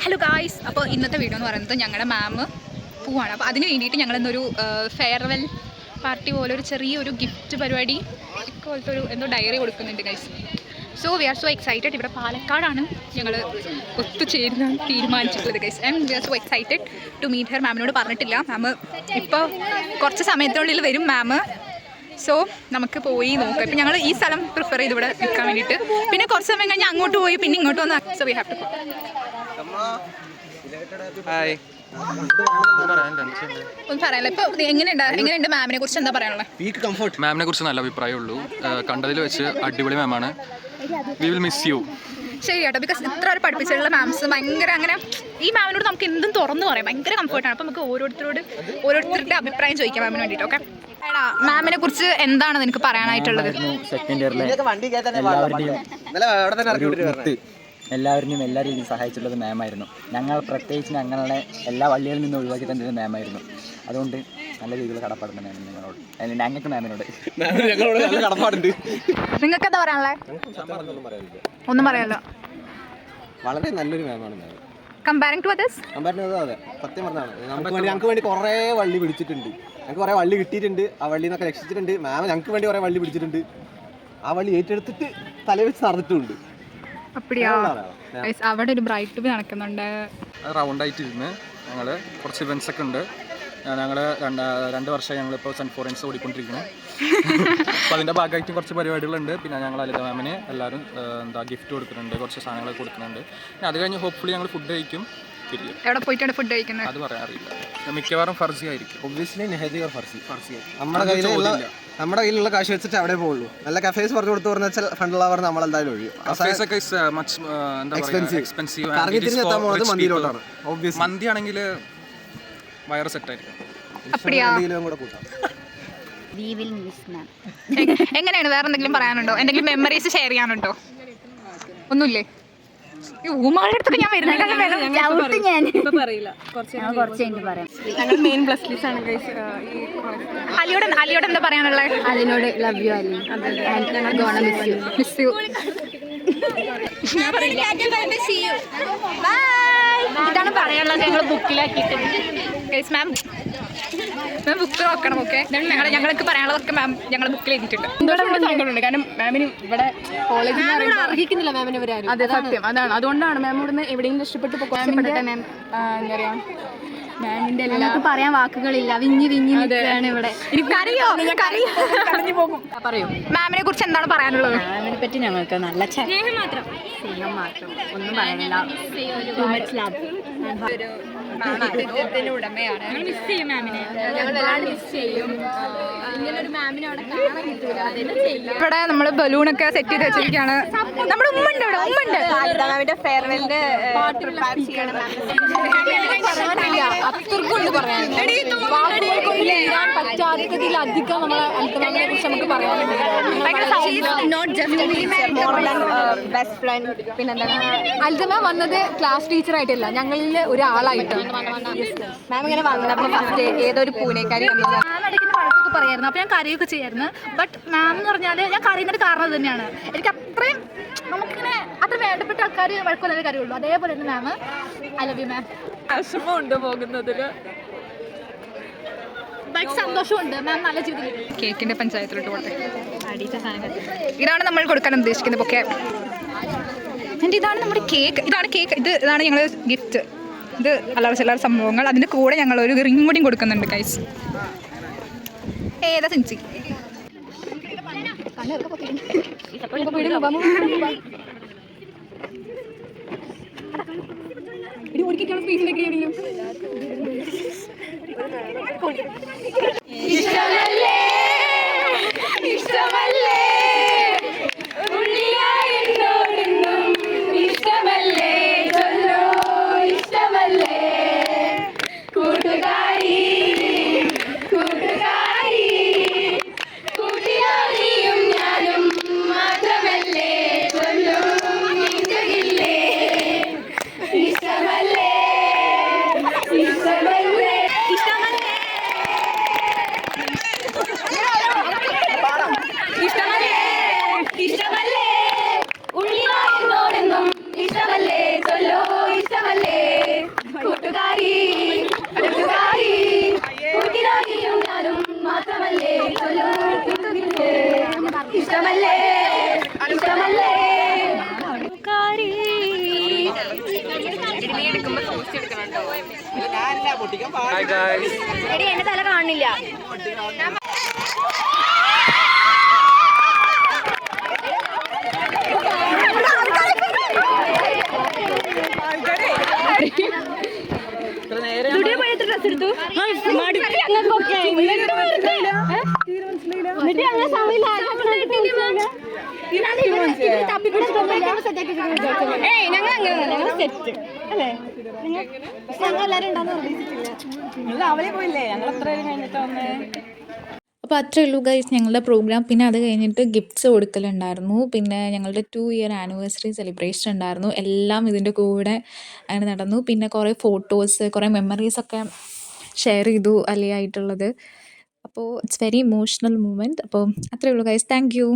Hello guys, അപ്പോൾ ഇന്നത്തെ video എന്ന് പറയുന്നത് ഞങ്ങളുടെ മാം പോവാണ്. അപ്പോൾ അതിന് വേണ്ടിയിട്ട് ഞങ്ങളിന്നൊരു ഫെയർവെൽ പാർട്ടി പോലെ ഒരു ചെറിയൊരു ഗിഫ്റ്റ് പരിപാടി പോലത്തെ ഒരു എന്തോ ഡയറി കൊടുക്കുന്നുണ്ട് guys. So we are so excited. ഇവിടെ പാലക്കാടാണ് ഞങ്ങൾ ഒത്തുചേരുന്ന തീരുമാനിച്ചിട്ടുള്ളത് guys. And we are so excited to meet her. മാമിനോട് പറഞ്ഞിട്ടില്ല, മാം ഇപ്പോൾ കുറച്ച് സമയത്തിനുള്ളിൽ വരും മാം. സോ നമുക്ക് പോയി നോക്കാം. ഇപ്പം ഞങ്ങൾ ഈ സ്ഥലം പ്രിഫർ ചെയ്ത് ഇവിടെ നിൽക്കാൻ വേണ്ടിയിട്ട്. പിന്നെ കുറച്ച് സമയം കഴിഞ്ഞാൽ അങ്ങോട്ട് പോയി പിന്നെ ഇങ്ങോട്ട് വന്ന്. So we have to go. ഒന്നും പറയാനില്ല. ഇപ്പൊ എങ്ങനെയുണ്ട് മാമിനെ കുറിച്ച് എന്താ പറയാനുള്ളത്? മാമിനെ കുറിച്ച് നല്ല അഭിപ്രായമുള്ളൂ. കണ്ടതിൽ വെച്ച് അടിപൊളി മാമാണ്. We will miss you. ശരി കേട്ടോ, ബിക്കോസ് ഇത്ര ഒരു പഠിപ്പിച്ചിട്ടുള്ള മാംസ് ഭയങ്കര അങ്ങനെ ഈ മാമിനോട് നമുക്ക് എന്തും തുറന്നു പറയാം. ഭയങ്കര കംഫർട്ടാണ്. അപ്പം നമുക്ക് ഓരോരുത്തരുടെ അഭിപ്രായം ചോദിക്കാം മാമിന് വേണ്ടിയിട്ട്. ഓക്കെ, മാമിനെ കുറിച്ച് എന്താണ് നിനക്ക് പറയാനായിട്ടുള്ളത്? എല്ലാവരെയും എല്ലാ രീതിയിലും സഹായിച്ചിട്ടുള്ളത് മാമായിരുന്നു. ഞങ്ങൾ പ്രത്യേകിച്ച് ഞങ്ങളുടെ എല്ലാ വള്ളികളിൽ നിന്നും ഒഴിവാക്കി തന്നെ മാമായിരുന്നു. അതുകൊണ്ട് നല്ല രീതിയിൽ കടപ്പാടുണ്ട് മാം നിങ്ങളോട്. ഞങ്ങൾക്ക് മാമിനോട് നല്ല കടപ്പാടുണ്ട്. നിങ്ങൾക്ക് എന്താ പറയാനുള്ളത്? ഒന്നും പറയാനല്ലോ. വളരെ നല്ലൊരു മാമാണ് മാം. കമ്പാരിങ് ടു അതേഴ്സ്, അതെ, സത്യം പറഞ്ഞാണ്. ഞങ്ങൾക്ക് വേണ്ടി കുറേ വള്ളി പിടിച്ചിട്ടുണ്ട്. ഞങ്ങൾക്ക് കുറേ വള്ളി കിട്ടിയിട്ടുണ്ട്. ആ വള്ളി നിന്നൊക്കെ രക്ഷിച്ചിട്ടുണ്ട്. മാം ഞങ്ങൾക്ക് വേണ്ടി കുറേ വള്ളി പിടിച്ചിട്ടുണ്ട്. ആ വള്ളി ഏറ്റെടുത്തിട്ട് തലവെച്ച് നടന്നിട്ടുണ്ട്. അപ്പടിയാ. അവിടെ ഒരു ബ്രൈറ്റ് ബി നടക്കുന്നുണ്ട്. റൗണ്ടായിട്ട് ഇരുന്ന് ഞങ്ങൾ കുറച്ച് ഇവൻറ്റ്സ് ഒക്കെ ഉണ്ട്. ഞങ്ങൾ 2 വർഷമായി ഞങ്ങളിപ്പോൾ സെൻറ്റ് ഫോറൻസ് ഓടിക്കൊണ്ടിരിക്കുന്നു. അപ്പോൾ അതിൻ്റെ ഭാഗമായിട്ട് കുറച്ച് പരിപാടികളുണ്ട്. പിന്നെ ഞങ്ങൾ അലിത മാമിന് എല്ലാവരും ഗിഫ്റ്റ് കൊടുക്കുന്നുണ്ട്, കുറച്ച് സാധനങ്ങൾ കൊടുക്കുന്നുണ്ട്. പിന്നെ അത് കഴിഞ്ഞ് ഹോപ്പ്ഫുള്ളി ഞങ്ങൾ ഫുഡ് കഴിക്കും. എവിടെ പോയിട്ടാണ് ഫുഡ് കഴിക്കുന്നത് അത് പറയാൻ അറിയില്ല. മിക്കവാറും ഫർസി ആയിരിക്കും. Obviously നെഹദി or ഫർസി. നമ്മുടെ കയ്യിലുള്ള കാശ് വെച്ചിട്ട് അവിടെ പോകുള്ളൂ. നല്ല കഫേസ് പറഞ്ഞു കൊടുത്തു പറഞ്ഞാൽ ഫണ്ടുള്ള പറഞ്ഞാൽ നമ്മളെന്തായാലും ഒഴിയും. മന്തി ആണെങ്കിൽ വയറ് സെറ്റായിരിക്കും. എങ്ങനെയാണ്? വേറെ എന്തെങ്കിലും പറയാനുണ്ടോ? എന്തെങ്കിലും മെമ്മറീസ് ഷെയർ ചെയ്യാനുണ്ടോ? ഒന്നുമില്ലേ? ഊമാളുടെ അടുത്തൊക്കെ ഞാൻ അലിയോട് എന്താ പറയാനുള്ളത്? അതിനോട് love you Ali. Miss you. ഇതാണ് പറയാനുള്ളത്. ഞങ്ങൾ ബുക്കിലാക്കിയിട്ടുണ്ട്. മാം ബുക്ക് നോക്കണം. ഓക്കെ, ഞങ്ങൾക്ക് പറയാനുള്ളതൊക്കെ മാം ഞങ്ങൾ ബുക്കിൽ എഴുതിയിട്ടുണ്ട്. കാരണം മാമിന് ഇവിടെ കോളേജിൽ അർഹിക്കുന്നില്ല മാമിന് ഇവരാരും. അതെ, സത്യം അതാണ്. അതുകൊണ്ടാണ് മാം ഇവിടുന്ന് എവിടെയെങ്കിലും ഇഷ്ടപ്പെട്ട് എന്താ പറയാ, മാമിന്റെ ഞങ്ങൾക്ക് പറയാൻ വാക്കുകളില്ല. വിഞ്ഞി നിൽക്കുകയാണ് ഇവിടെ. പറയൂ, മാമിനെ കുറിച്ച് എന്താണ് പറയാനുള്ളത്? മാമിനെ പറ്റി ഞങ്ങൾക്ക് നല്ല സ്നേഹം മാത്രം, ഒന്നും പറയാനില്ല. ഇവിടെ നമ്മള് ബലൂണൊക്കെ സെറ്റ് ചെയ്ത് വെച്ചിരിക്കുകയാണ്. നമ്മുടെ ഉമ്മുണ്ട്, ഇവിടെ ഉമ്മുണ്ട്. ഫെയർവെല്ലിന്റെ അത്രക്കുണ്ട് പറയാൻ പറ്റാത്തതിലധികം നമ്മളെ അൽത്തമാമിനെ കുറിച്ച് നമുക്ക് പറയാനുണ്ട്. അൽത്തമാം വന്നത് ക്ലാസ് ടീച്ചറായിട്ടല്ല, ഞങ്ങളിൽ ഒരാളായിട്ടാണ്. മാം ഇങ്ങനെ വന്നപ്പോൾ ഫസ്റ്റ് ഏതൊരു പൂനെക്കാരി വഴക്കൊക്കെ പറയായിരുന്നു. അപ്പോൾ ഞാൻ കരയൊക്കെ ചെയ്യായിരുന്നു. ബട്ട് മാം എന്ന് പറഞ്ഞാൽ ഞാൻ കരയുന്നൊരു കാരണം തന്നെയാണ്. എനിക്ക് അത്രയും നമുക്കിങ്ങനെ അത്ര വേണ്ടപ്പെട്ട ആൾക്കാർ വഴക്കൊല്ലേ കരയുള്ളൂ. അതേപോലെ തന്നെ മാം, ഐ ലവ് യു മാം. വിഷമമുണ്ട് പോകുന്നതിൽ, സന്തോഷമുണ്ട് മാം. നല്ല ജീവിതം. കേക്കിന്റെ പഞ്ചായത്തിലോട്ട് പോട്ടെ. ഇതാണ് നമ്മൾ കൊടുക്കാൻ ഉദ്ദേശിക്കുന്നത്. ഓക്കെ, എൻ്റെ ഇതാണ് നമ്മുടെ കേക്ക്. ഇതാണ് കേക്ക്. ഇതാണ് ഞങ്ങൾ ഗിഫ്റ്റ്. ഇത് അല്ലാതെ ചില സംഭവങ്ങൾ. അതിൻ്റെ കൂടെ ഞങ്ങൾ ഒരു റിംഗ് കൂടിയും കൊടുക്കുന്നുണ്ട് ഗൈസ്. ഏതാ സിൻസി? Hi guys. എന്റെ തല കാണില്ല. ഡ്രസ് എടുത്തു അപ്പോൾ അത്രയേ ഉള്ളൂ ഗൈസ് ഞങ്ങളുടെ പ്രോഗ്രാം. പിന്നെ അത് കഴിഞ്ഞിട്ട് ഗിഫ്റ്റ്സ് കൊടുക്കലുണ്ടായിരുന്നു. പിന്നെ ഞങ്ങളുടെ 2 ഇയർ ആനിവേഴ്സറി സെലിബ്രേഷൻ ഉണ്ടായിരുന്നു. എല്ലാം ഇതിൻ്റെ കൂടെ അങ്ങനെ നടന്നു. പിന്നെ കുറേ ഫോട്ടോസ്, കുറേ മെമ്മറീസൊക്കെ ഷെയർ ചെയ്തു അലിയായിട്ടുള്ളത്. അപ്പോൾ ഇറ്റ്സ് വെരി ഇമോഷണൽ മൂമെൻറ്റ്. അപ്പോൾ അത്രയേ ഉള്ളൂ ഗൈസ്. Thank you.